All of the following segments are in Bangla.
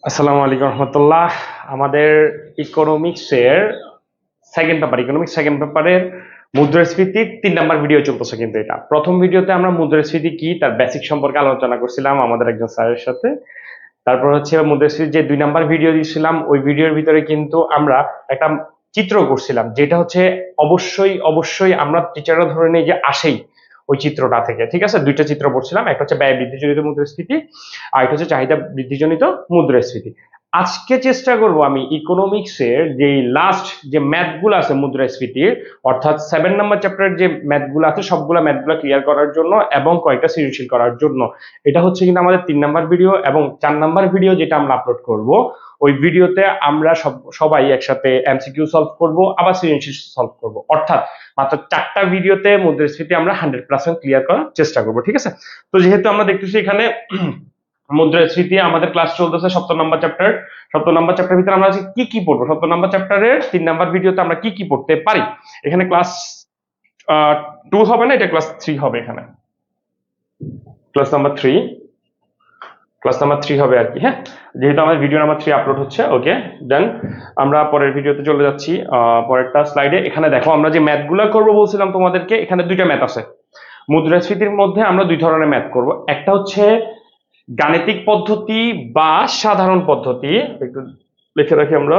আসসালামু আলাইকুম রহমতুল্লাহ। আমাদের ইকোনমিক্সের সেকেন্ড পেপারের মুদ্রাস্ফীতির 3 নাম্বার ভিডিও চলতেছে। কিন্তু এটা প্রথম ভিডিওতে আমরা মুদ্রাস্ফীতি কি তার বেসিক সম্পর্কে আলোচনা করছিলাম আমাদের একজন স্যারের সাথে। তারপর হচ্ছে মুদ্রাস্ফীতির যে 2 নাম্বার ভিডিও দিয়েছিলাম, ওই ভিডিওর ভিতরে কিন্তু আমরা একটা চিত্র করছিলাম, যেটা হচ্ছে অবশ্যই অবশ্যই আমরা টিচাররা ধরে নিই যে আসেই ওই চিত্রটা থেকে। ঠিক আছে, 2টা চিত্র পড়ছিলাম, একটা হচ্ছে ব্যয় বৃদ্ধিজনিত মুদ্রাস্ফীতি আর একটা হচ্ছে চাহিদা বৃদ্ধিজনিত মুদ্রাস্ফীতি। আজকে চেষ্টা করব আমি ইকোনমিক্সের যে লাস্ট যে ম্যাথগুলো আছে মুদ্রাস্ফীতির, অর্থাৎ 7 নাম্বার চ্যাপ্টারের যে ম্যাথগুলো আছে সবগুলো ম্যাথগুলো ক্লিয়ার করার জন্য এবং কয়েকটা সৃজনশীল করার জন্য। এটা হচ্ছে কিন্তু আমাদের 3 নাম্বার ভিডিও, এবং 4 নাম্বার ভিডিও যেটা আমরা আপলোড করব ওই ভিডিওতে আমরা সবাই একসাথে এমসিকিউ সলভ করব, আবার সৃজনশীল সলভ করব। অর্থাৎ মাত্র 4টা ভিডিওতে মুদ্রাস্ফীতি আমরা 100% ক্লিয়ার করার চেষ্টা করব। ঠিক আছে, তো যেহেতু আমরা দেখতেছি এখানে মুদ্রাস্ফীতি আমাদের ক্লাস চলতেছে 70 নাম্বার চ্যাপ্টার। 70 নাম্বার চ্যাপ্টার ভিতরে আমরা কি কি পড়বো, 70 নাম্বার চ্যাপ্টারের 3 নাম্বার ভিডিওতে আমরা কি কি পড়তে পারি। এখানে ক্লাস 2 হবে না, এটা ক্লাস 3 হবে। এখানে ক্লাস নাম্বার 3 হবে আর কি। হ্যাঁ, যেহেতু আমাদের ভিডিও নাম্বার 3 আপলোড হচ্ছে। ওকে, দেন আমরা পরের ভিডিওতে চলে যাচ্ছি। পরেরটা স্লাইডে এখানে দেখো আমরা যে ম্যাথগুলো করব বলছিলাম তোমাদেরকে, এখানে 2টা ম্যাথ আছে। মুদ্রাস্ফীতির মধ্যে আমরা 2 ধরনের ম্যাথ করব, একটা হচ্ছে গাণিতিক পদ্ধতি বা সাধারণ পদ্ধতি। একটু লিখে রাখি আমরা,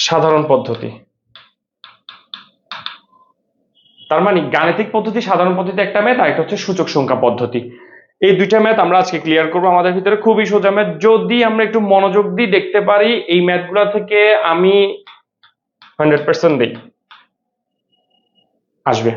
সাধারণ পদ্ধতি। তার মানে গাণিতিক পদ্ধতি সাধারণ পদ্ধতি একটা ম্যাথ, আর একটা হচ্ছে সূচক সংখ্যা পদ্ধতি। এই 2টা ম্যাথ আমরা আজকে ক্লিয়ার করবো। আমাদের ভিতরে খুবই সোজা ম্যাথ, যদি আমরা একটু মনোযোগ দিয়ে দেখতে পারি এই ম্যাথগুলো থেকে আমি 100% দিই আসবে।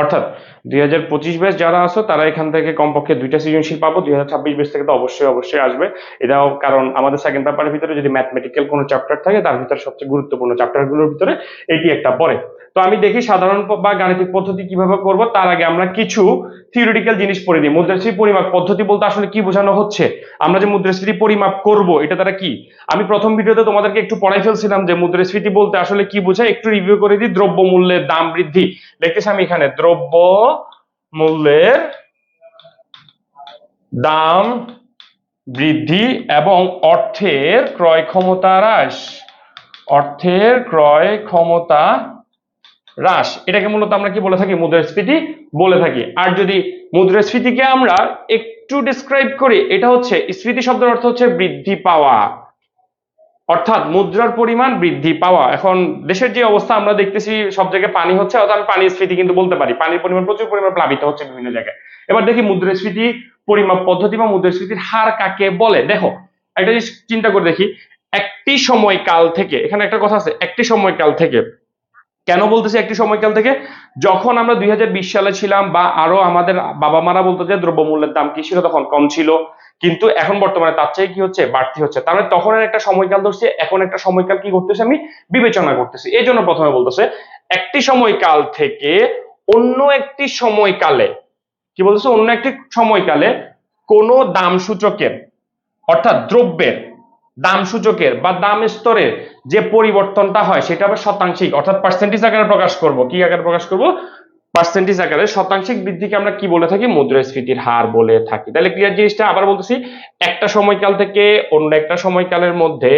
অর্থাৎ 2025 ব্যাচ যারা আছো তারা এখান থেকে কমপক্ষে 2টা সৃজনশীল পাবো। 2026 ব্যাচ থেকে তো অবশ্যই অবশ্যই আসবে। এটাও কারণ আমাদের সেকেন্ড পেপারের ভিতরে যদি ম্যাথমেটিক্যাল কোনো চ্যাপ্টার থাকে তার ভিতরে সবচেয়ে গুরুত্বপূর্ণ চ্যাপ্টারগুলোর ভিতরে এটি একটা পড়ে। তো আমি দেখি সাধারণ বা গাণিতিক পদ্ধতি কিভাবে করব, তার আগে আমরা কিছু থিওরিটিক্যাল জিনিস পড়ে দিই। মুদ্রাস্ফীতি পরিমাপ পদ্ধতি বলতে আসলে কি বোঝানো হচ্ছে, আমরা যে মুদ্রাস্ফীতি পরিমাপ করব এটা দ্বারা কি। আমি প্রথম ভিডিওতে তোমাদেরকে একটু পড়াই ফেলছিলাম যে মুদ্রাস্ফীতি বলতে আসলে কি বোঝায়, একটু রিভিউ করে দিই। দ্রব্য মূল্যের দাম বৃদ্ধি, লিখতেছি আমি এখানে দ্রব্য মূল্যের দাম বৃদ্ধি এবং অর্থের ক্রয় ক্ষমতা হ্রাস। অর্থের ক্রয় ক্ষমতা হ্রাস, এটাকে মূলত আমরা কি বলে থাকি, মুদ্রাস্ফীতি বলে থাকি। আর যদি মুদ্রাস্ফীতিকে আমরা একটু ডিসক্রাইব করি, এটা হচ্ছে স্ফীতি শব্দের অর্থ হচ্ছে বৃদ্ধি পাওয়া, অর্থাৎ মুদ্রার পরিমাণ বৃদ্ধি পাওয়া। এখন দেশের যে অবস্থা আমরা দেখতেছি সব জায়গায় পানি হচ্ছে, অর্থাৎ আমি পানির স্ফীতি কিন্তু বলতে পারি, পানির পরিমাণ প্রচুর পরিমাণ প্লাবিত হচ্ছে বিভিন্ন জায়গায়। এবার দেখি মুদ্রাস্ফীতি পরিমাপ পদ্ধতি বা মুদ্রাস্ফীতির হার কাকে বলে। দেখো একটা জিনিস চিন্তা করে দেখি, একটি সময়কাল থেকে, এখানে একটা কথা আছে একটি সময়কাল থেকে। কেন বলতেছি একটি সময়কাল থেকে, যখন আমরা 2020 সালে ছিলাম বা আরো আমাদের বাবা মারা বলতো যে দ্রব্যমূল্যের দাম কি ছিল, তখন কম ছিল, কিন্তু এখন বর্তমানে তার চেয়ে কি হচ্ছে, বাড়তি হচ্ছে। তার মানে তখন একটা সময়কাল ধরছি, এখন একটা সময়কাল কি করতেছে আমি বিবেচনা করতেছি। এই জন্য প্রথমে বলতেছে একটি সময়কাল থেকে অন্য একটি সময়কালে, কি বলতেছে, অন্য একটি সময়কালে কোন দাম সূচকের, অর্থাৎ দ্রব্যের দাম সূচকের বা দাম স্তরের যে পরিবর্তনটা হয় সেটা হবে শতাংশিক, অর্থাৎ পার্সেন্টেজ আকারে প্রকাশ করব। কি আকারে প্রকাশ করব, পার্সেন্টেজ আকারে। শতাংশিক বৃদ্ধিকে আমরা কি বলে থাকি, মুদ্রাস্ফীতির হার বলে থাকি। তাহলে ক্লিয়ার জিনিসটা, আবার বলতেছি একটা সময়কাল থেকে অন্য একটা সময়কালের মধ্যে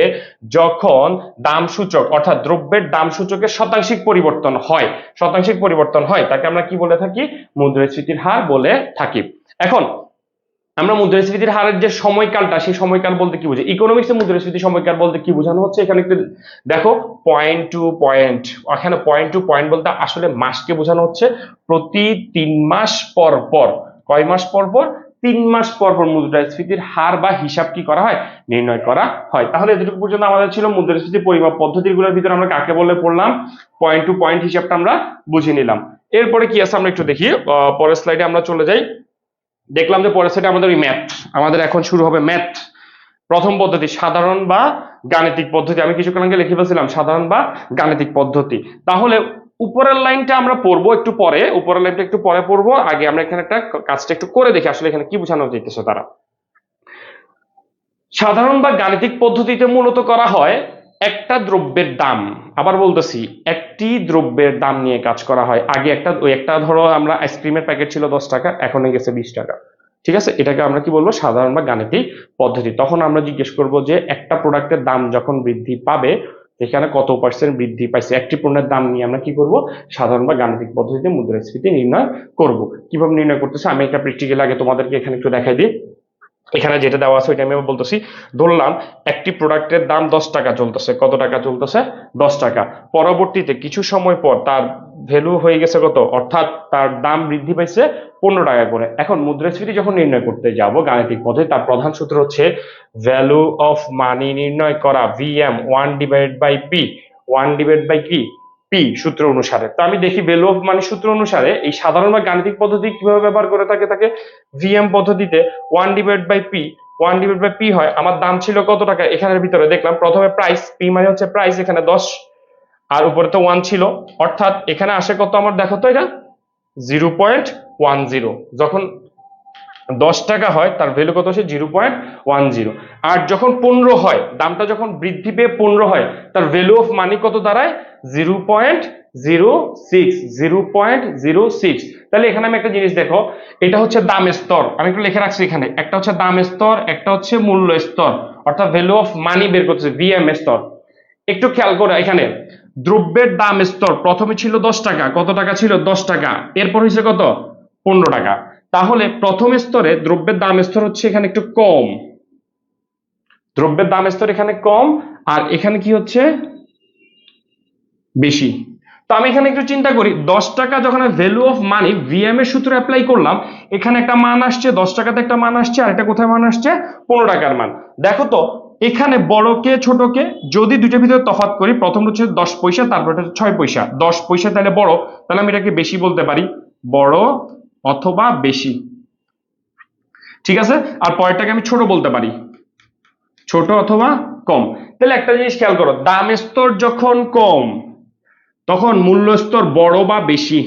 যখন দাম সূচক অর্থাৎ দ্রব্যের দাম সূচকের শতাংশিক পরিবর্তন হয়, শতাংশিক পরিবর্তন হয়, তাকে আমরা কি বলে থাকি, মুদ্রাস্ফীতির হার বলে থাকি। এখন আমরা মুদ্রাস্ফীতির হারের যে সময়কালটা, সেই সময়কাল বলতে কি বুঝি, ইকোনমিক্সে মুদ্রাস্ফীতি সময়কাল বলতে কি বোঝানো হচ্ছে, এখানে একটু দেখো পয়েন্ট টু পয়েন্ট। এখানে পয়েন্ট টু পয়েন্ট বলতে আসলে মাসকে বোঝানো হচ্ছে। প্রতি 3 মাস পর পর, কয় মাস পর পর, 3 মাস পর পর মুদ্রাস্ফীতির হার বা হিসাব কি করা হয়, নির্ণয় করা হয়। তাহলে এতটুকু পর্যন্ত আমাদের ছিল মুদ্রাস্ফীতি পরিমাপ পদ্ধতিগুলোর ভিতরে আমরা কাকে বলে পড়লাম, পয়েন্ট টু পয়েন্ট হিসাবটা আমরা বুঝে নিলাম। এরপরে কি আছে আমরা একটু দেখি, পরের স্লাইডে আমরা চলে যাই। দেখলাম যে পরের সেটা আমাদের ওই ম্যাথ, আমাদের এখন শুরু হবে ম্যাথ। প্রথম পদ্ধতি সাধারণ বা গাণিতিক পদ্ধতি, আমি কিছুক্ষণ আগে লিখে ফেলছিলাম সাধারণ বা গাণিতিক পদ্ধতি। তাহলে উপরের লাইনটা আমরা পড়বো একটু পরে, উপরের লাইনটা একটু পরে পড়বো, আগে আমরা এখানে একটা কাজটা একটু করে দেখি আসলে এখানে কি বোঝানো যাইতেছে। তারা সাধারণ বা গাণিতিক পদ্ধতিতে মূলত করা হয় একটা দ্রব্যের দাম, আবার বলতেছি একটি দ্রব্যের দাম নিয়ে কাজ করা হয়। আগে একটা ধরো আমরা আইসক্রিমের প্যাকেট ছিল 10 টাকা, এখন হয়ে গেছে 20 টাকা। ঠিক আছে, এটাকে আমরা কি বলবো, সাধারণ বা গাণিতিক পদ্ধতি। তখন আমরা জিজ্ঞেস করব যে একটা প্রোডাক্টের দাম যখন বৃদ্ধি পাবে এখানে কত পার্সেন্ট বৃদ্ধি পাইছে, একটি পণ্যের দাম নিয়ে আমরা কি করব, সাধারণ বা গাণিতিক পদ্ধতিতে মুদ্রাস্ফীতি নির্ণয় করব। কিভাবে নির্ণয় করতেছে আমি একটা প্র্যাকটিক্যাল আগে তোমাদেরকে এখানে একটু দেখাই দিই। এখানে যেটা দেওয়া আছে ওইটা আমি বলতেছি। ধরলাম একটি প্রোডাক্টের দাম 10 টাকা চলতেছে। কত টাকা চলতেছে? 10 টাকা। পরবর্তীতে কিছু সময় পর তার ভ্যালু হয়ে গেছে কত, অর্থাৎ তার দাম বৃদ্ধি পাইছে 15 টাকা করে। এখন মুদ্রাস্ফীতি যখন নির্ণয় করতে যাব গাণিতিক পদ্ধতি, তার প্রধান সূত্র হচ্ছে ভ্যালু অফ মানি নির্ণয় করা, VM 1 divided by P, 1 divide by কি, পি সূত্র অনুসারে। তো আমি দেখি ভ্যালু অফ মানি সূত্র অনুসারে এই সাধারণ বা গাণিতিক পদ্ধতি কিভাবে ব্যবহার করে থাকে ভিএম পদ্ধতিতে 1 divide by P, 1 divide by P হয় আমার দাম ছিল কত টাকা, এখানের ভিতরে দেখলাম প্রথমে প্রাইস, পি মানে হচ্ছে প্রাইস, এখানে 10 আর উপরে তো 1 ছিল, অর্থাৎ এখানে আসে কত আমার, দেখো তো এটা 0.10। যখন 10 টাকা হয় তার ভ্যালু কত আসে 0.10। আর যখন 15 হয়, দামটা যখন বৃদ্ধি পেয়ে 15 হয়, তার ভ্যালু অফ মানি কত দাঁড়ায় 0.06, 0.06। তাহলে এখানে আমি একটা জিনিস দেখো, এটা হচ্ছে দাম স্তর, আমি একটু লিখে রাখছি এখানে, একটা হচ্ছে দাম স্তর, একটা হচ্ছে মূল্য স্তর, অর্থাৎ ভ্যালু অফ মানি বের করছে ভিএম স্তর। একটু খেয়াল করো এখানে দ্রব্যের দাম স্তর প্রথমে ছিল 10 টাকা, কত টাকা ছিল 10 টাকা, এরপর হয়েছে কত 15 টাকা। তাহলে প্রথম স্তরে দ্রব্যের দাম স্তর হচ্ছে এখানে একটু কম, দ্রব্যের দাম স্তর এখানে কম, আর এখানে কি হচ্ছে বেশি। তো আমি এখানে একটু চিন্তা করি, 10 টাকা যখন ভ্যালু অফ মানি ভিএম এর সূত্র অ্যাপ্লাই করলাম, এখানে একটা মান আসছে 10 টাকাতে, একটা মান আসছে, আর এটা কোথায় মান আসছে 15 টাকার মান। দেখো তো এখানে বড় কে ছোট কে, যদি দুইটার ভিতরে তফাৎ করি, প্রথম হচ্ছে 10 পয়সা, তারপর এটা 6 পয়সা। 10 পয়সা তাহলে বড়, তাহলে আমি এটাকে বেশি বলতে পারি, বড় অথবা বেশি, ঠিক আছে। আর পরেরটাকে আমি ছোট বলতে পারি, ছোট অথবা কম। তাহলে একটা জিনিস খেয়াল করো, দাম স্তর যখন কম তখন মূল্য স্তর বড় বা বেশি,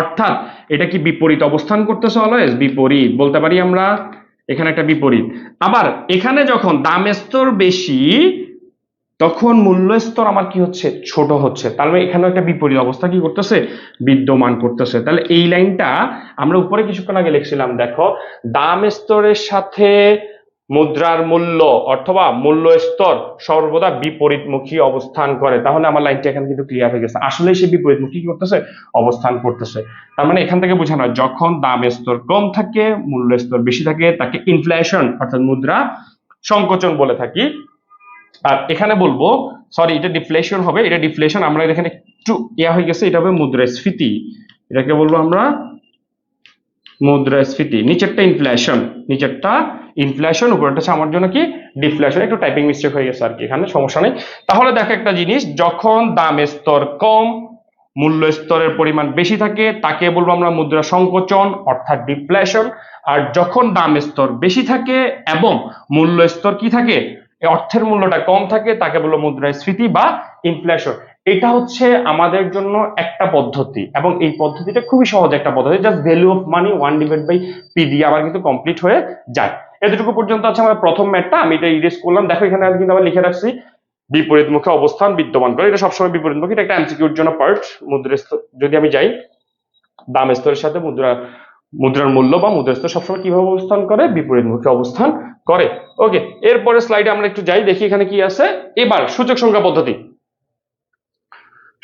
অর্থাৎ এটা কি বিপরীত অবস্থান করতেছে, অলওয়েজ বিপরীত বলতে পারি আমরা, এখানে একটা বিপরীত। আবার এখানে যখন দাম স্তর বেশি তখন মূল্য স্তর আমার কি হচ্ছে, ছোট হচ্ছে, তার মানে এখানে একটা বিপরীত অবস্থা কি করতেছে, বিদ্যমান করতেছে। তাহলে এই লাইনটা আমরা উপরে কিছুক্ষণ আগে লিখছিলাম, দেখো দাম স্তরের সাথে মুদ্রার মূল্য অথবা মূল্য স্তর সর্বদা বিপরীতমুখী অবস্থান করে। তাহলে আমার লাইনটা এখানে কিন্তু ক্লিয়ার হয়ে গেছে, আসলে সে বিপরীতমুখী কি করতেছে, অবস্থান করতেছে। তার মানে এখান থেকে বোঝানো হয় যখন দাম স্তর কম থাকে মূল্য স্তর বেশি থাকে তাকে ইনফ্লেশন অর্থাৎ মুদ্রা সংকোচন বলে থাকি। আর এখানে বলবো সরি, এটা ডিফ্লেশন হবে, এটা ডিফ্লেশন, আমরা এখানে একটু হয়ে গেছে, এটা হবে মুদ্রাস্ফীতি, এটাকে বলবো আমরা মুদ্রাস্ফীতি। নিচেরটা ইনফ্লেশন, নিচেরটা ইনফ্লেশন, উপরেরটা হচ্ছে আমার জন্য কি ডিফ্লেশন, একটু টাইপিং মিস্টেক হয়ে গেছে আর কি, এখানে সমস্যা নেই। তাহলে দেখো একটা জিনিস, যখন দাম স্তর কম মূল্য স্তরের পরিমাণ বেশি থাকে তাকে বলবো আমরা মুদ্রা সংকোচন অর্থাৎ ডিফ্লেশন। আর যখন দাম স্তর বেশি থাকে এবং মূল্য স্তর কি থাকে, অর্থের মূল্যটা কম থাকে তাকে বলবো মুদ্রাস্ফীতি বা ইনফ্লেশন। এটা হচ্ছে আমাদের জন্য একটা পদ্ধতি এবং এই পদ্ধতিটা খুবই সহজ একটা পদ্ধতি, just value of money 1 divide by P দিয়ে আবার কিন্তু কমপ্লিট হয়ে যায়। এতটুকু পর্যন্ত আছে আমার প্রথম ম্যাথটা, আমি এটা ইরেজ করলাম। দেখো এখানে আমি কিন্তু আবার লিখে রাখছি বিপরীতমুখী অবস্থান বিদ্যমান করে, এটা সবসময় বিপরীতমুখী, এটা একটা এমসিকিউর জন্য পার্ট। মুদ্রা যদি আমি যাই, দাম স্তরের সাথে মুদ্রার মূল্য বা মুদ্রা স্তর সবসময় কিভাবে অবস্থান করে, বিপরীতমুখী অবস্থান করে। ওকে, এরপরে স্লাইডে আমরা একটু যাই, দেখি এখানে কি আছে। এবার সূচক সংখ্যা পদ্ধতি,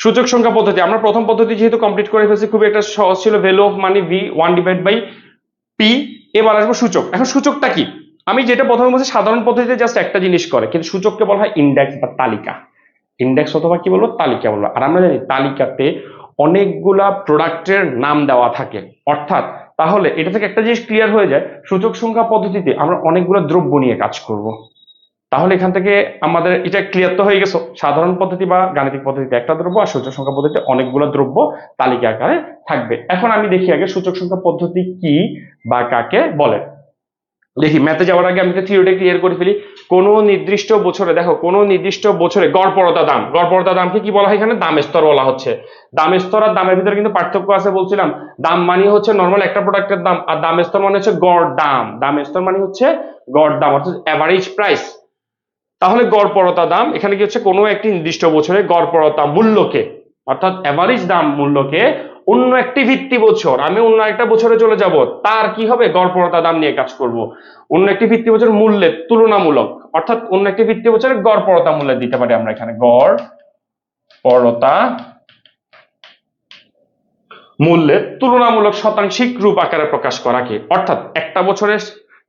সূচক সংখ্যা পদ্ধতি আমরা প্রথম পদ্ধতি যেহেতু কমপ্লিট করে ফেলছি, খুবই একটা সহজ ছিল, value of money V 1 divide by P. এবার আসবো সূচক। এখন সূচকটা কি, আমি যেটা প্রথমে বলছি সাধারণ পদ্ধতিতে জাস্ট একটা জিনিস করে, কিন্তু সূচককে বলা হয় ইন্ডেক্স বা তালিকা, ইন্ডেক্স অথবা কি বলবো তালিকা বলবো। আর আমরা জানি তালিকাতে অনেকগুলা প্রোডাক্টের নাম দেওয়া থাকে, অর্থাৎ তাহলে এটা থেকে একটা জিনিস ক্লিয়ার হয়ে যায়, সূচক সংখ্যা পদ্ধতিতে আমরা অনেকগুলো দ্রব্য নিয়ে কাজ করব। তাহলে এখান থেকে আমাদের এটা ক্লিয়ার তো হয়ে গেছে, সাধারণ পদ্ধতি বা গাণিতিক পদ্ধতিতে একটা দ্রব্য আর সূচক সংখ্যা পদ্ধতিতে অনেকগুলো দ্রব্য তালিকা আকারে থাকবে। এখন আমি দেখি আগে সূচক সংখ্যা পদ্ধতি কি বা কাকে বলে। দেখি ম্যাথে যাওয়ার আগে আমি থিওরিটা ক্লিয়ার করে ফেলি। কোন নির্দিষ্ট বছরে, দেখো কোন নির্দিষ্ট বছরে গড়পড়তা দাম, গড়পড়তা দামকে কি বলা হয়, এখানে দাম স্তর বলা হচ্ছে। দাম স্তর আর দামের ভিতরে কিন্তু পার্থক্য আছে বলছিলাম। দাম মানে হচ্ছে নরমাল একটা প্রোডাক্টের দাম, আর দাম স্তর মানে হচ্ছে গড় দাম। দাম স্তর মানে হচ্ছে গড় দাম অর্থাৎ এভারেজ প্রাইস। তাহলে গড়পড়তা দাম এখানে কি হচ্ছে, কোনো একটি নির্দিষ্ট বছরে গড়পড়তা মূল্যকে অর্থাৎ এভারেজ দাম মূল্যকে অন্য একটি ভিত্তি বছর, আমি অন্য একটা বছরে চলে যাব, তার কি হবে, গড়পড়তা দাম নিয়ে কাজ করব। অন্য একটি ভিত্তি বছর মূল্যের তুলনামূলক, অর্থাৎ অন্য একটি ভিত্তি বছরে গড়পড়তা মূল্য দিতে পারি আমরা এখানে, গড়পড়তা মূল্যের তুলনামূলক শতাংশিক রূপ আকারে প্রকাশ করাকে, অর্থাৎ একটা বছরের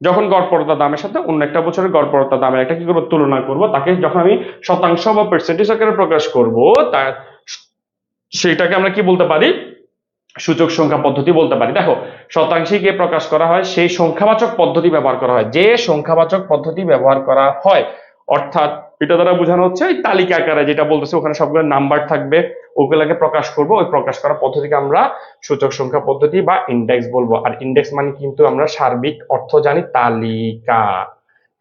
যখন গড়পড়তা দামের সাথে অন্য একটা বছরের গড়পড়তা দামের একটা কি করবো, তুলনা করব, তাকে যখন আমি শতাংশ বা পার্সেন্টেজ আকারে প্রকাশ করব, তা সেটাকে আমরা কি বলতে পারি, সূচক সংখ্যা পদ্ধতি বলতে পারি। দেখো, শতাংশিকে প্রকাশ করা হয় সেই সংখ্যাবাচক পদ্ধতি ব্যবহার করা হয়, যে সংখ্যাবাচক পদ্ধতি ব্যবহার করা হয়, অর্থাৎ এটা দ্বারা বোঝানো হচ্ছে এই তালিকা আকারে যেটা বলতেছে, ওখানে সবগুলো নাম্বার থাকবে, ওগুলাকে প্রকাশ করব, ওই প্রকাশ করা পদ্ধতিকে আমরা সূচক সংখ্যা পদ্ধতি বা ইন্ডেক্স বলবো। আর ইন্ডেক্স মানে কিন্তু আমরা সার্বিক অর্থ জানি তালিকা।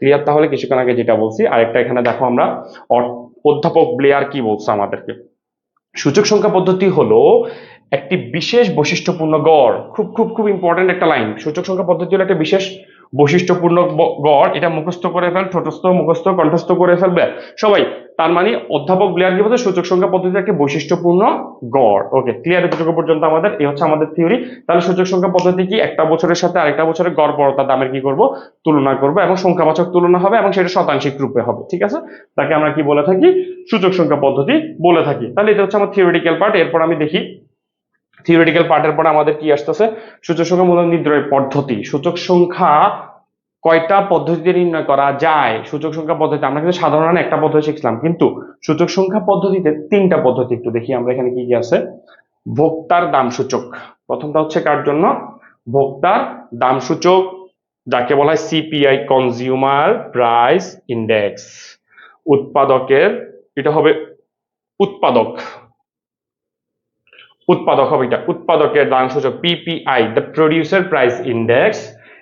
ক্লিয়ার? তাহলে কিছুক্ষণ আগে যেটা বলছি, আরেকটা এখানে দেখো আমরা অধ্যাপক ব্লেয়ার কি বলছে আমাদেরকে। সূচক সংখ্যা পদ্ধতি হলো একটি বিশেষ বৈশিষ্ট্যপূর্ণ গড়, খুব খুব খুব ইম্পর্টেন্ট একটা লাইন। সূচক সংখ্যা পদ্ধতি হলো একটা বিশেষ বৈশিষ্ট্যপূর্ণ গড়, এটা মুখস্থ করে ফেল, ঠোঁটস্থ মুখস্থ কণ্ঠস্থ করে ফেলবে সবাই। তার মানে অধ্যাপক ব্লেয়ার কি বলছে, সূচক সংখ্যা পদ্ধতি একটি বৈশিষ্ট্যপূর্ণ গড়। ওকে, ক্লিয়ার? এতটুকু পর্যন্ত আমাদের এই হচ্ছে আমাদের থিওরি। তাহলে সূচক সংখ্যা পদ্ধতি কি, একটা বছরের সাথে আরেকটা বছরের গড়পড়তা দামের কি করব, তুলনা করব, এবং সংখ্যাবাচক তুলনা হবে এবং সেটা শতাংশিক রূপে হবে। ঠিক আছে, তাকে আমরা কি বলে থাকি, সূচক সংখ্যা পদ্ধতি বলে থাকি। তাহলে এটা হচ্ছে আমার থিওরিটিক্যাল পার্ট। এরপর আমি দেখি থিওরিটিক্যাল পার্টের পরে আমাদের কি আসতেছে, সূচক সংখ্যা মূল্য নির্ণয়ের পদ্ধতি। সূচক সংখ্যা কয়টা পদ্ধতিতে নির্ণয় করা যায়? সূচক সংখ্যা পদ্ধতি আমরা কিন্তু সাধারণ একটা পদ্ধতি শিখলাম, কিন্তু সূচক সংখ্যা পদ্ধতিতে তিনটা পদ্ধতি। একটু দেখি আমরা এখানে কি কি আছে। ভোক্তার দাম সূচক, প্রথমটা হচ্ছে কার জন্য, ভোক্তার দাম সূচক, যাকে বলা হয় সিপিআই, কনজিউমার প্রাইস ইন্ডেক্স। উৎপাদকের, এটা হবে উৎপাদক, উৎপাদক হবে এটা, উৎপাদকের দাম সূচক PPI, the producer price index.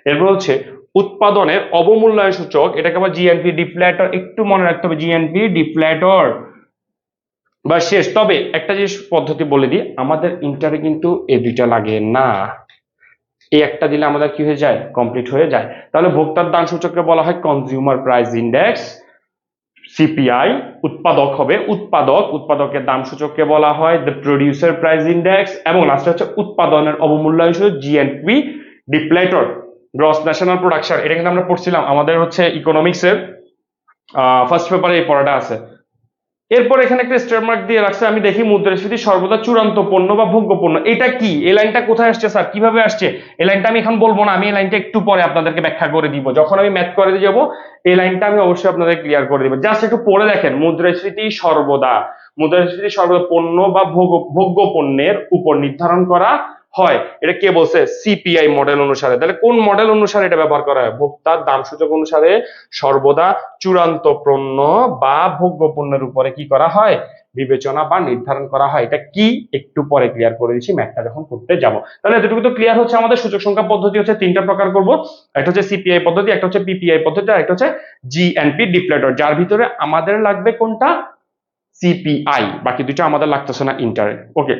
এরপর হচ্ছে উৎপাদনের অবমূল্যায়ন সূচক, এটাকে আবার জিএনপি ডিফ্লেটর, একটু মনে রাখতে হবে, জিএনপি ডিফ্লেটর বা শেষ। তবে একটা জিনিস পদ্ধতি বলে দিই, আমাদের ইন্টারে কিন্তু এই দুইটা লাগে না, এই একটা দিলে আমাদের কি হয়ে যায়, কমপ্লিট হয়ে যায়। তাহলে ভোক্তার দাম সূচককে বলা হয় কনজিউমার প্রাইস ইন্ডেক্স, সিপিআই। উৎপাদক হবে উৎপাদক, উৎপাদকের দাম সূচককে বলা হয় দ্য প্রডিউসার প্রাইস ইন্ডেক্স, এবং লাস্টে হচ্ছে উৎপাদনের অবমূল্যায়ন সূচক, জিএনপি ডিফ্লেটর, গ্রস ন্যাশনাল প্রোডাকশন। এটা কিন্তু আমরা পড়ছিলাম আমাদের হচ্ছে ইকোনমিক্সের ফার্স্ট পেপারে এই পড়াটা আছে। এরপর এখানে একটা স্টার মার্ক দিয়ে রাখছে, আমি দেখি মুদ্রাস্ফীতি সর্বদা চূড়ান্ত পণ্য বা ভোগ্য পণ্য। এটা কি, এই লাইনটা কোথায় আসছে স্যার, কিভাবে আসছে? এই লাইনটা আমি এখন বলবো না, আমি এই লাইনটা একটু পরে আপনাদেরকে ব্যাখ্যা করে দিব, যখন আমি ম্যাথ করে দিয়ে যাবো এই লাইনটা আমি অবশ্যই আপনাদের ক্লিয়ার করে দিব। জাস্ট একটু পড়ে দেখেন, মুদ্রাস্ফীতি সর্বদা, মুদ্রাস্ফীতি সর্বদা পণ্য বা ভোগ্য পণ্যের উপর নির্ধারণ করা হয়। এটা কে বলছে, সিপিআই মডেল অনুসারে। তাহলে কোন মডেল অনুসারে এটা ব্যবহার করা হয়, ভোক্তার দাম সূচক অনুসারে সর্বদা চূড়ান্ত পণ্য বা ভোগ্য পণ্যের উপরে কি করা হয়, বিবেচনা বা নির্ধারণ করা হয়। এটা কি একটু পরে ক্লিয়ার করে দিচ্ছি ম্যাথটা যখন করতে যাব। তাহলে এতটুকু তো ক্লিয়ার হচ্ছে, আমাদের সূচক সংখ্যা পদ্ধতি হচ্ছে তিনটা প্রকার করব, একটা হচ্ছে সিপিআই পদ্ধতি, একটা হচ্ছে পিপিআই পদ্ধতি, আর একটা হচ্ছে জিএনপি ডিফ্লেটর, যার ভিতরে আমাদের লাগবে কোনটা, সিপিআই, বাকি দুটো আমাদের লাগতেছে না ইন্টারে। ওকে,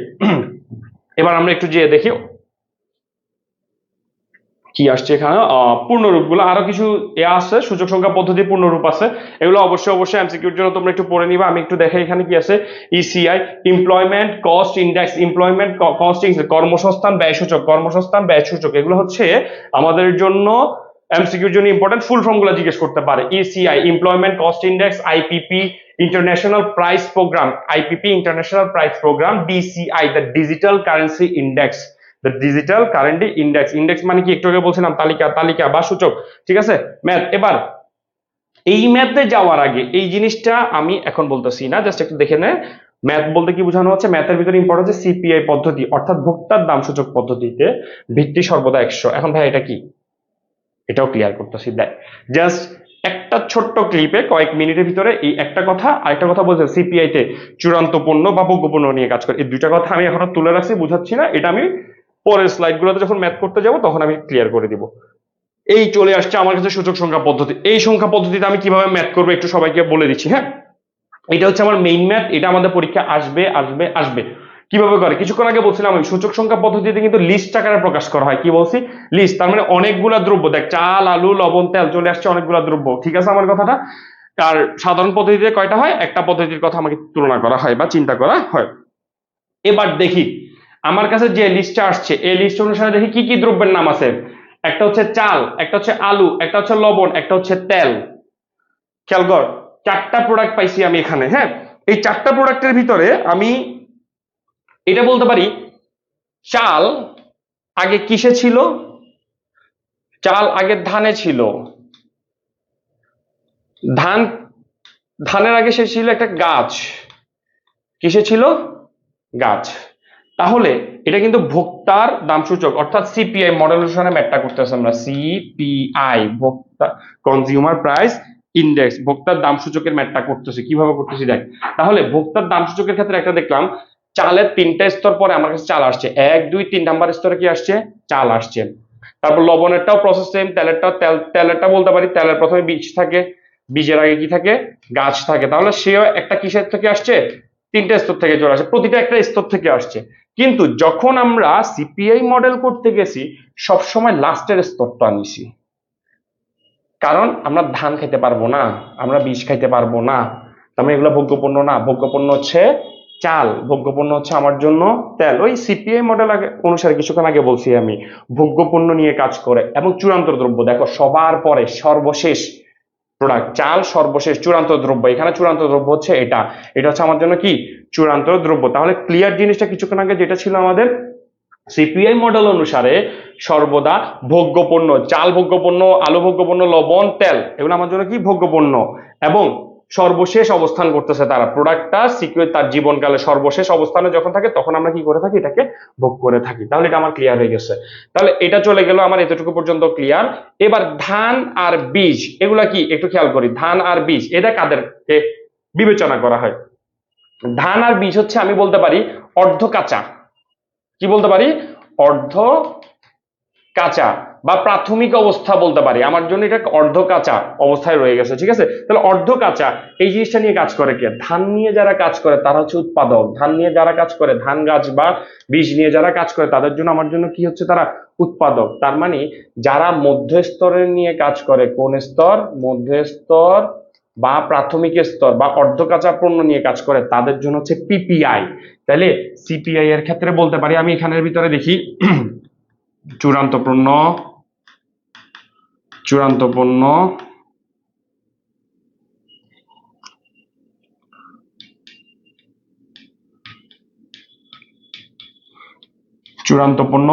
এবার আমরা একটু যেয়ে দেখি কি আসছে এখানে। পূর্ণরূপগুলো আরো কিছু আছে, সূচক সংখ্যা পদ্ধতি পূর্ণরূপ আছে, এগুলো অবশ্যই অবশ্যই এমসিকিউর জন্য তোমরা একটু পড়ে নিবা। আমি একটু দেখাই এখানে কি আছে। ECI, employment cost index, employment cost index, কর্মসংস্থান ব্যয় সূচক, কর্মসংস্থান ব্যয় সূচক, এগুলো হচ্ছে আমাদের জন্য এমসিকিউর জন্য ইম্পর্টেন্ট। ফুল ফর্ম গুলো জিজ্ঞেস করতে পারে। ECI, employment cost index, IPP, international price program, IPP international price program, DCI, the digital currency index, the digital currency index. Index মানে কি, একটু আগে বলছিলাম তালিকা, তালিকা বা সূচক। ঠিক আছে, ম্যাথ। এবার এই ম্যাথে যাওয়ার আগে এই জিনিসটা আমি এখন বলতেছি না, জাস্ট একটু দেখে নে ম্যাথ বলতে কি বোঝানো হচ্ছে। ম্যাথের ভিতরে ইম্পর্টেন্ট হচ্ছে সিপিআই পদ্ধতি, অর্থাৎ ভোক্তার দাম সূচক পদ্ধতিতে ভিত্তি সর্বদা 100। এখন ভাই এটা কি, এটাও ক্লিয়ার করতেছি। দেখ, জাস্ট একটা ছোট্ট ক্লিপে কয়েক মিনিটের ভিতরে এই একটা কথা আরেকটা কথা বলছে, সিপিআই তে চূড়ান্ত পণ্য বা ভোগ্য পণ্য নিয়ে কাজ করে। এই দুইটা কথা আমি এখনো তুলে রাখছি, বুঝাচ্ছি না, এটা আমি পরের স্লাইড গুলোতে যখন ম্যাথ করতে যাব তখন আমি ক্লিয়ার করে দিব। এই চলে আসছে আমার কাছে সূচক সংখ্যা পদ্ধতি। এই সংখ্যা পদ্ধতিতে আমি কিভাবে ম্যাথ করবো একটু সবাইকে বলে দিচ্ছি। হ্যাঁ, এটা হচ্ছে আমার মেইন ম্যাথ, এটা আমাদের পরীক্ষা আসবে আসবে আসবে। কিভাবে করে, কিছুক্ষণ আগে বলছিলাম আমি সূচক সংখ্যা পদ্ধতিতে কিন্তু লিস্ট আকারে প্রকাশ করা হয়। কি বলছি, লিস্ট, তার মানে অনেকগুলা দ্রব্য, দেখ চাল আলু লবণ তেল চলে আসছে অনেকগুলা দ্রব্য। ঠিক আছে আমার কথাটা? আর সাধারণ পদ্ধতিতে কয়টা হয়, একটা পদ্ধতির কথা আমাকে তুলনা করা হয় বা চিন্তা করা হয়। এবার দেখি আমার কাছে যে লিস্টটা আসছে এই লিস্ট অনুসারে দেখি কি কি দ্রব্যের নাম আছে। একটা হচ্ছে চাল, একটা হচ্ছে আলু, একটা হচ্ছে লবণ, একটা হচ্ছে তেল। খেয়াল কর, 4টা প্রোডাক্ট পাইছি আমি এখানে। হ্যাঁ, এই 4টা প্রোডাক্টের ভিতরে আমি এটা বলতে পারি চাল আগে কিসে ছিল? চাল আগে ধানে ছিল। ধান, ধানের আগে সে ছিল একটা গাছ। কিসে ছিল? গাছ। তাহলে এটা কিন্তু ভোক্তার দাম সূচক অর্থাৎ সিপিআই মডেল অনুসারে ম্যাটটা করতেছে আমরা। সিপিআই, ভোক্তা কনজিউমার প্রাইস ইন্ডেক্স, ভোক্তার দাম সূচকের ম্যাটটা করতেছে। কিভাবে করতেছি দেখ। তাহলে ভোক্তার দাম সূচকের ক্ষেত্রে একটা দেখলাম চালের 3টা স্তর, পরে আমার কাছে চাল আসছে 1 2 3 নাম্বার স্তরে কি আসছে? চাল আসছে। তারপর লবণেরটাও প্রসেস সেম, তেলেরটাও তেলেরটা বলতে পারি তেলের প্রথমে বীজ থাকে, বীজের আগে কি থাকে? গাছ থাকে। তাহলে সেও একটা কিসের থেকে আসছে? 3টে স্তর থেকে চলে আসে, প্রতিটা একটা স্তর থেকে আসছে। কিন্তু যখন আমরা সিপিআই মডেল করতে গেছি সবসময় লাস্টের স্তরটা নিছি, কারণ আমরা ধান খাইতে পারবো না, আমরা বীজ খাইতে পারবো না, তার এগুলো ভোগ্যপণ্য না। ভোগ্যপণ্য হচ্ছে চাল, ভোগ্যপণ্য হচ্ছে আমার জন্য তেল। ওই সিপিআই মডেল অনুসারে কিছুক্ষণ আগে বলছি আমি, ভোগ্যপণ্য নিয়ে কাজ করে। এবং চূড়ান্ত দ্রব্য দেখো সবার পরে সর্বশেষ প্রোডাক্ট, চাল সর্বশেষ চূড়ান্ত দ্রব্য। এখানে চূড়ান্ত দ্রব্য হচ্ছে এটা, এটা হচ্ছে আমার জন্য কি? চূড়ান্ত দ্রব্য। তাহলে ক্লিয়ার জিনিসটা কিছুক্ষণ আগে যেটা ছিল আমাদের সিপিআই মডেল অনুসারে সর্বদা ভোগ্যপণ্য, চাল ভোগ্যপণ্য, আলু ভোগ্যপণ্য, লবণ, তেল এগুলো আমার জন্য কি? ভোগ্যপণ্য। এবং সর্বশেষ অবস্থান করতেছে তারা, প্রোডাক্টটা সিকিউর তার জীবনকালে সর্বশেষ অবস্থানে যখন থাকে তখন আমরা কি করে থাকি? এটাকে ভোগ করে থাকি। তাহলে এটা আমার ক্লিয়ার হয়ে গেছে। তাহলে এটা চলে গেল আমার এতটুকু পর্যন্ত ক্লিয়ার। এবার ধান আর বীজ এগুলা কি একটু খেয়াল করি। ধান আর বীজ এটা কাদেরকে বিবেচনা করা হয়? ধান আর বীজ হচ্ছে আমি বলতে পারি অর্ধ কাঁচা। কি বলতে পারি? অর্ধ কাঁচা বা প্রাথমিক অবস্থা বলতে পারি। আমার জন্য এটা অর্ধ কাঁচা অবস্থায় রয়ে গেছে, ঠিক আছে? তাহলে অর্ধ কাঁচা এই জিনিসটা নিয়ে কাজ করে কে? ধান নিয়ে যারা কাজ করে তারা হচ্ছে উৎপাদক। ধান নিয়ে যারা কাজ করে, ধান গাছ বা বীজ নিয়ে যারা কাজ করে তাদের জন্য আমার জন্য কি হচ্ছে? তারা উৎপাদক। তার মানে যারা মধ্যস্তরের নিয়ে কাজ করে, কোন স্তর? মধ্যস্তর বা প্রাথমিক স্তর বা অর্ধ কাঁচা পণ্য নিয়ে কাজ করে তাদের জন্য হচ্ছে পিপিআই। তাহলে সিপিআই এর ক্ষেত্রে বলতে পারি আমি এখানের ভিতরে দেখি চূড়ান্ত পণ্য, চূড়ান্ত পণ্য, চূড়ান্ত পণ্য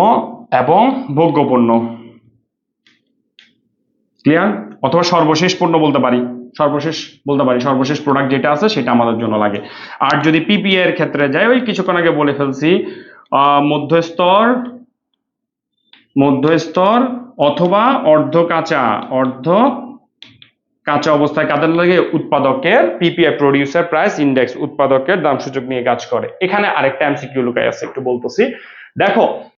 এবং ভোগ্য পণ্য। ক্লিয়ার? অথবা সর্বশেষ পণ্য বলতে পারি, সর্বশেষ বলতে পারি, সর্বশেষ প্রোডাক্ট যেটা আছে সেটা আমাদের জন্য লাগে। আর যদি পিপিআই এর ক্ষেত্রে যাই, ওই কিছুক্ষণ আগে বলে ফেলছি মধ্যস্তর, মধ্যস্তর অথবা অর্ধ কাঁচা, অর্ধ কাঁচা অবস্থায় কাদের লাগে? উৎপাদকের পিপিআই, প্রোডিউসার প্রাইস ইন্ডেক্স, উৎপাদকের দাম সূচক নিয়ে কাজ করে। এখানে আরেকটা এমসিকিউ লুকাই আছে, একটু বলতেছি। দেখো